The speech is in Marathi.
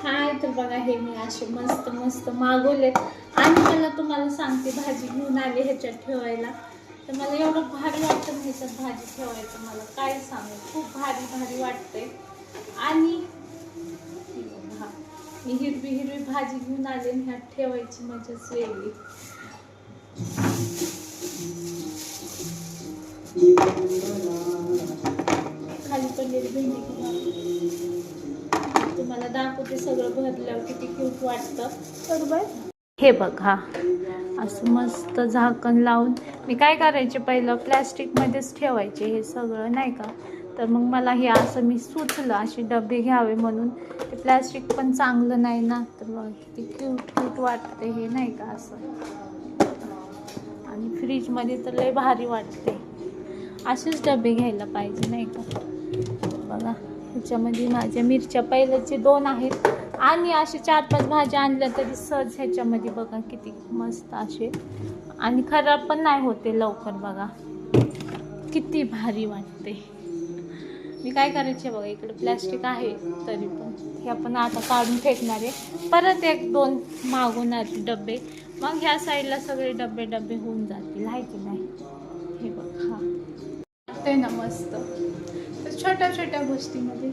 हाय, तर बघा हे मी असे मस्त मस्त मागवले आणि मला तुम्हाला सांगते भाजी घेऊन आले ह्याच्यात ठेवायला. तर मला एवढं भारी वाटतं ना ह्याच्यात भाजी ठेवायचं, मला काय सांगू, खूप भारी भारी वाटतंय. आणि हा, मी हिरवी हिरवी भाजी घेऊन आले आणि ह्यात ठेवायची मजाच वेगळी. खाली पडलेली भेंडी तुम्हाला दाखवते, सगळं भरल्यावर किती क्यूट वाटतं. बरोबर, हे बघा असं मस्त झाकण लावून मी काय करायचे, पहिलं प्लॅस्टिकमध्येच ठेवायचे हे सगळं नाही का. तर मग मला हे असं मी सुचलं असे डबे घ्यावे म्हणून. ते प्लॅस्टिक पण चांगलं नाही ना, तर बघा किती क्यूट क्यूट वाटते हे नाही का असं. आणि फ्रीजमध्ये तर लय भारी वाटते. असेच डबे घ्यायला पाहिजे नाही का. बघा ह्याच्यामध्ये माझ्या मिरच्या पहिल्याचे 2 आहेत आणि असे 4-5 भाज्या आणल्या तरी सहज ह्याच्यामध्ये बघा किती मस्त असे. आणि खराब पण नाही होते लवकर. बघा किती भारी वाटते. मी काय करायचे बघा, इकडे प्लॅस्टिक आहे तरी पण हे आपण आता काढून फेकणार आहे. परत 1-2 मागवणार डबे, मग ह्या साईडला सगळे डबे डबे होऊन जातील, आहे की नाही. हे बघा ते ना मस्त. तर छोट्या छोट्या गोष्टीमध्ये